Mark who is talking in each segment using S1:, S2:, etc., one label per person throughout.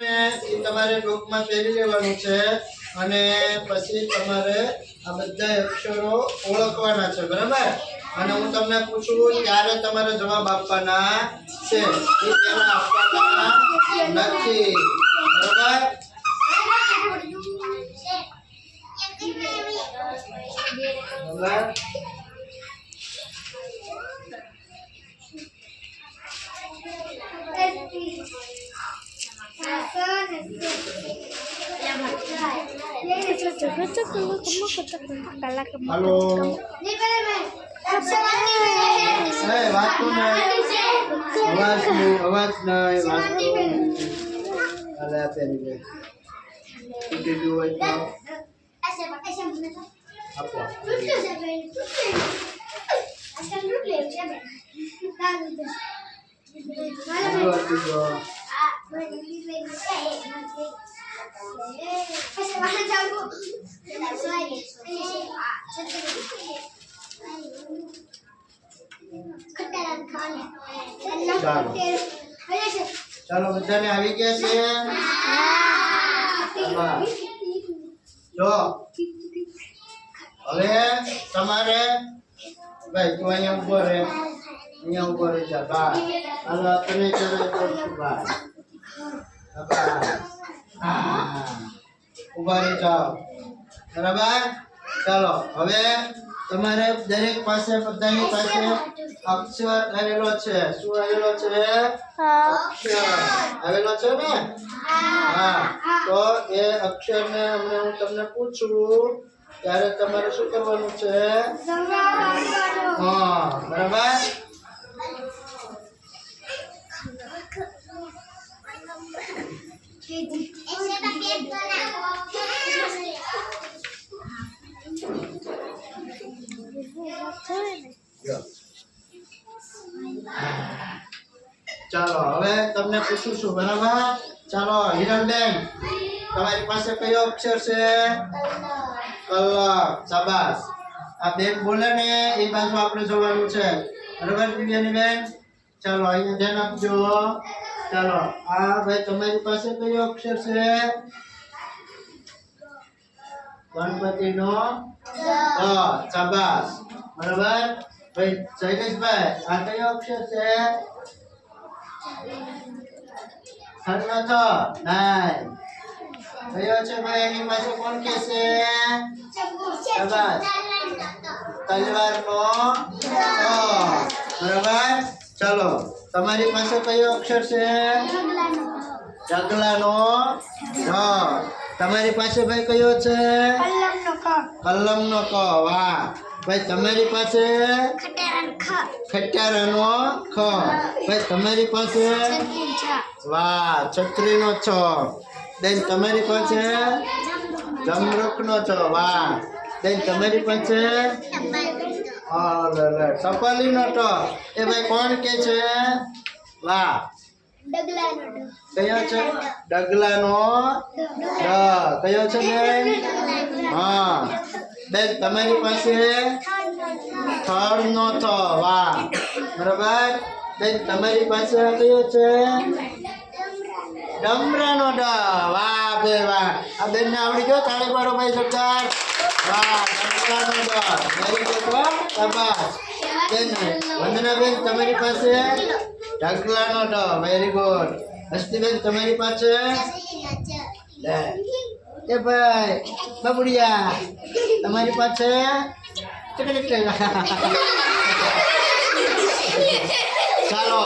S1: તમારે બુકમાં પહેરી લેવાનું છે અને પછી તમારે આ બધા અક્ષરો ઓળખવાના છે, બરાબર? અને હું તમને પૂછું ત્યારે તમારે જવાબ આપવાના છે, એ પહેલા આપવાના નથી, બરાબર? Halo. Awas ada apa ini? Itu dua itu. Apa? ચાલો બધાને આવી ગયા છે? જો હવે તમારે ભાઈ તું અહીંયા ઉભો રહે, અહીંયા ઉભો રહી જા બા. હાલો તને ચલો કરશું બા. ઉભા રહી જાઓ, બરાબર? ચાલો હવે તમારે દરેક પાસે બધાની પાસે અક્ષર આવેલો છે. શું આવેલો છે? અક્ષર આવેલો છે ને? હા. તો એ અક્ષરને હું તમને પૂછું ત્યારે તમારે શું કરવાનું છે? હા, બરાબર? ચાલો હવે તમને પૂછું છું, બરાબર? ચાલો હિરણબેન, તમારી પાસે કયો અક્ષર છે? કલમ. શાબાશ. આ બેન બોલે ને એ બાજુ આપણે જોવાનું છે, બરાબર દિવ્યાની બેન? ચાલો અહીંયા ધ્યાન આપજો. ચાલો આ ભાઈ તમારી પાસે કયો અક્ષર છે? ગણપતિનો ગ. શાબાશ, બરાબર? ભાઈ શૈલેષભાઈ, આ કયો અક્ષર છે? થરનો થ. નાઈ. કયો છે ભાઈ? એની પાસે કોણ કે છે? શાબાશ. તલવારનો ત. બરાબર? ચાલો તમારી પાસે કયો અક્ષર છે? ઢગલાનો ઢ. તમારી પાસે ભાઈ કયો છે? કલમનો ક. વાહ ભાઈ. તમારી પાસે ખટારાનો ખ. ભાઈ તમારી પાસે વાહ છત્રીનો છ. બેન તમારી પાસે જમરૂખનો છ. વાહ બેન તમારી પાસે ટપાલીનો ટ. એ ભાઈ કોણ કે છે? વાહ. કયો છે? ડગલાનો ડ. કયો છે બેન? હા બેન તમારી પાસે થળનો થ. વાહ, બરાબર? બેન તમારી પાસે કયો છે? ડમરાનો ડ. વાહ બે વાહ. આ બેન ને આવડી ગયો? તાળી પાડો ભાઈ સરદાર. વાહ, ડમરાનો ડ. Very good. શાબાશ. બેન વંદના બેન તમારી પાસે ઢગલાનો ડ. Very good. હસ્તીબેન તમારી પાસે એ ભાઈ બબુડિયા તમારી પાસે ચાલો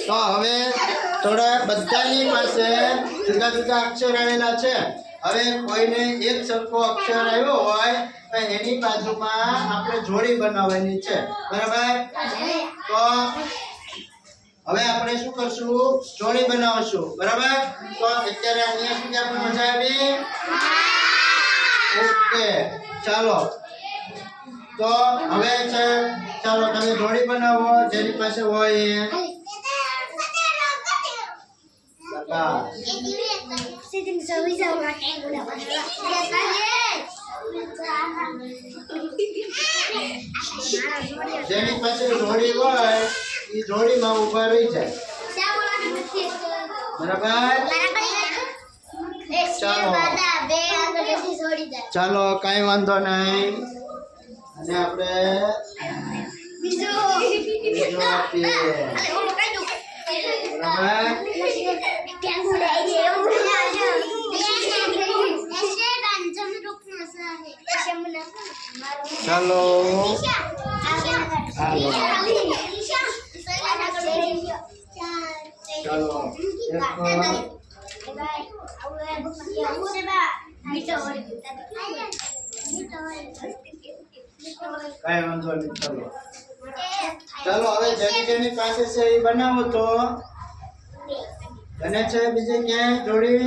S1: તો હવે થોડા બધાની પાસે જુદા જુદા અક્ષર આવેલા છે. હવે કોઈને એક સરખો અક્ષર આવ્યો હોય તો એની બાજુમાં આપણે જોડી બનાવવાની છે, બરાબર? તો હવે આપણે શું કરશું? જોડી બનાવશું, બરાબર? તો અત્યારે અહીંયા સુધી આપણે મજા આવી? ઓકે ચાલો તો હવે છે, ચાલો તમે જોડી બનાવો જેની પાસે હોય. જેની પાસે જોડી હોય એ જોડીમાં ઊભા રહી જાય, બરાબર? ચાલો ચાલો કાંઈ વાંધો નહીં અને આપણે બીજો આપીએ ચાલો ચાલો કાંઈ વાંધો નહીં ચાલો ચાલો હવે જેની જેની પાસે છે એ બનાવો તો બને છે બીજે ક્યાંય જોડી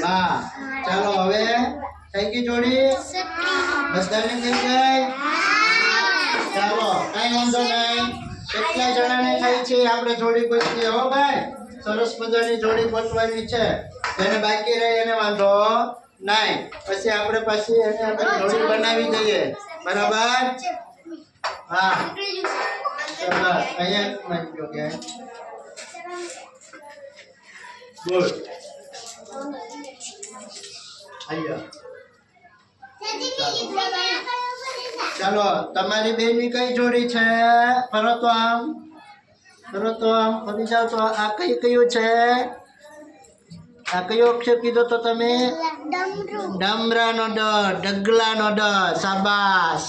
S1: વાહ ચાલો હવે થઈ ગઈ જોડી બધાને થઈ ગઈ ચાલો કઈ વાંધો નહીં કેટલા જણાને થઈ છે આપણે જોડી ગોતીએ હો ભાઈ સરસ મજાની જોડી ગોતવાની છે જેને બાકી રહી એને વાંધો નહીં પછી આપણે પાછી એને આપણે જોડી બનાવી દઈએ બરાબર હા ચાલો અહીંયા નાખ્યો કે ગુડ અહીંયા ચાલો તમારી બેની કઈ જોડી છે ફરો તો આમ ફરી જાવ તો આ કયું છે આ કયો અક્ષર કીધો તો તમે ડમરાનો ડ ડગલાનો ડ શાબાશ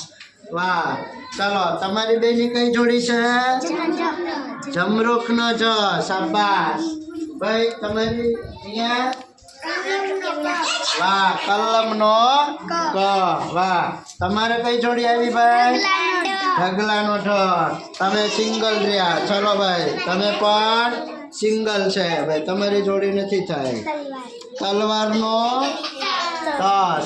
S1: વાહ ચાલો તમારી બેની કઈ જોડી છે જમરૂખનો જ શાબાશ ભાઈ તમારી અહીંયા વાહ કલમનો ક વાહ તમારે કઈ જોડી આવી ભાઈ ઢગલાનો ઢ તમે સિંગલ રહ્યા ચલો ભાઈ તમે પણ સિંગલ છે ભાઈ તમારી જોડી નથી થાય તલવારનો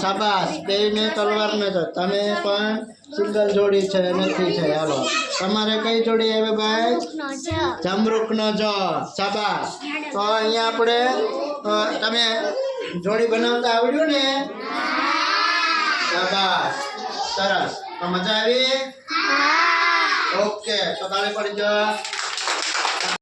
S1: શાબાશ બેયને તલવાર ન છે તમે પણ સિંગલ જોડી છે નથી છે હાલો તમારે કઈ જોડી આવે ભાઈ જમરૂખનો જ શાબાશ તો અહીંયા આપણે તમે જોડી બનાવતા આવડ્યું ને શાબાશ સરસ તો મજા આવી ઓકે તો તાળી પડી જાઓ